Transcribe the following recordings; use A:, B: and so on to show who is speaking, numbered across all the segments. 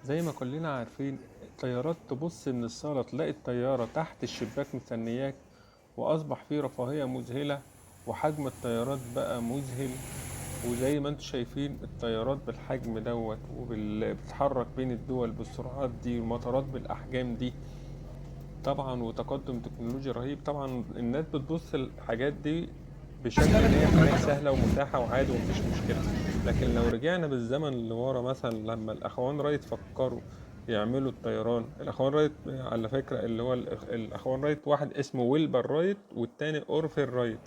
A: زي ما كلنا عارفين، الطيارات تبص من الصالة تلاقي الطيارة تحت الشباك مستنياك، وأصبح فيه رفاهية مذهلة، وحجم الطيارات بقى مذهل. وزي ما انتم شايفين الطيارات بالحجم دوت وبتتحرك بين الدول بالسرعات دي، والمطارات بالأحجام دي طبعا، وتقدم تكنولوجي رهيب. طبعا الناس بتبص الحاجات دي بشكل ان هي حاجات سهلة ومتاحة وعادي ومفيش مشكلة. لكن لو رجعنا بالزمن لورا، مثلا لما الأخوان رايت فكروا يعملوا الطيران، الأخوان رايت على فكرة اللي هو الأخوان رايت، واحد اسمه ويلبر رايت والتاني أورفير رايت،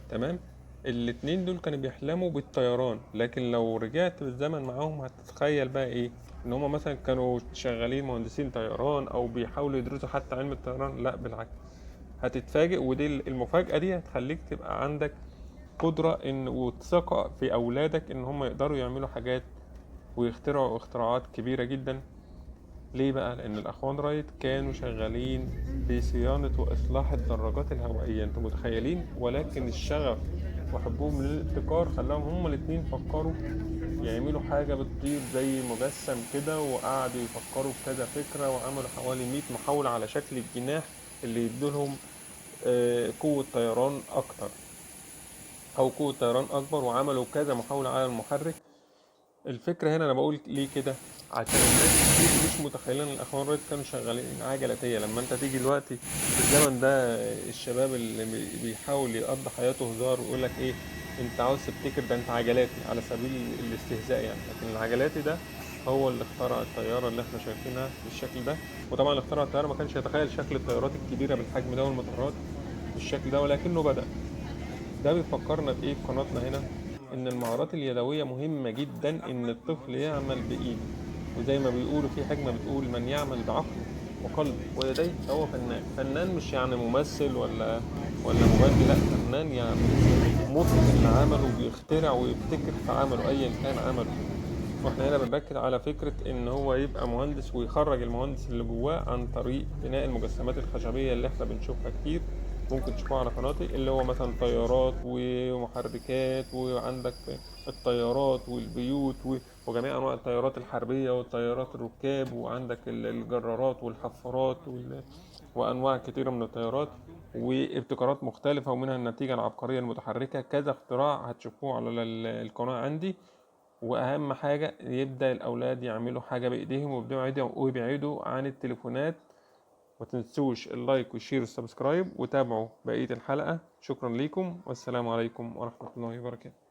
A: تمام. الاتنين دول كانوا بيحلموا بالطيران. لكن لو رجعت بالزمن معاهم هتتخيل بقى ايه؟ ان هما مثلا كانوا شغالين مهندسين طيران او بيحاولوا يدرسوا حتى علم الطيران؟ لا بالعكس، هتتفاجئ. ودي المفاجأة دي هتخليك تبقى عندك قدرة ان وثقة في اولادك ان هم يقدروا يعملوا حاجات ويخترعوا اختراعات كبيرة جدا. ليه بقى؟ لان الاخوان رايت كانوا شغالين بصيانة واصلاح الدراجات الهوائية، انتوا متخيلين؟ ولكن الشغف وحبهم للابتكار خلاهم هما الاتنين فكروا يعملوا حاجة بتطير زي مجسم كده، وقعدوا يفكروا في كذا فكرة، وعملوا حوالي 100 محاولة على شكل الجناح اللي يدولهم قوة طيران أكتر أو قوة طيران أكبر، وعملوا كذا محاولة على المحرك. الفكرة هنا أنا بقول ليه كده؟ عشان الناس كتير مش متخيلة إن الأخوان رايت كانوا شغالين عجلاتية. لما أنت تيجي دلوقتي في الزمن ده، الشباب اللي بيحاول يقضي حياته هزار ويقول لك إيه، أنت عاوز تبتكر ده أنت عجلاتي، على سبيل الاستهزاء يعني. لكن العجلاتي ده هو اللي اخترع الطيارة اللي احنا شايفينها بالشكل ده. وطبعا اللي اخترع الطيارة ما كانش يتخيل شكل الطيارات الكبيرة بالحجم ده والمطارات بالشكل ده، ولكنه بدأ. ده بيفكرنا بإيه في قناتنا هنا؟ إن المهارات اليدوية مهمة جدا، إن الطفل يعمل بإيده. وزي ما بيقولوا في حكمة بتقول: من يعمل بعقله وقلبه ويديه فهو فنان. فنان مش يعني ممثل ولا مغني، لا، فنان يعني متقن لعمله، وبيخترع ويبتكر في عمله أيا كان عمله. واحنا هنا بنركز على فكرة ان هو يبقى مهندس ويخرج المهندس اللي جواه عن طريق بناء المجسمات الخشبية اللي احنا بنشوفها كتير، ممكن تشوفوها على قناتي، اللي هو مثلا طيارات ومحركات، وعندك الطيارات والبيوت وجميع انواع الطيارات الحربية والطيارات الركاب، وعندك الجرارات والحفارات وانواع كتيرة من الطيارات وابتكارات مختلفة، ومنها النتيجة العبقرية المتحركة. كذا اختراع هتشوفوه على القناة عندي. واهم حاجة يبدأ الاولاد يعملوا حاجة بايديهم ويبعدوا عن التليفونات. ما تنسوش اللايك والشير والسبسكرايب، وتابعوا بقية الحلقة. شكرا لكم والسلام عليكم ورحمة الله وبركاته.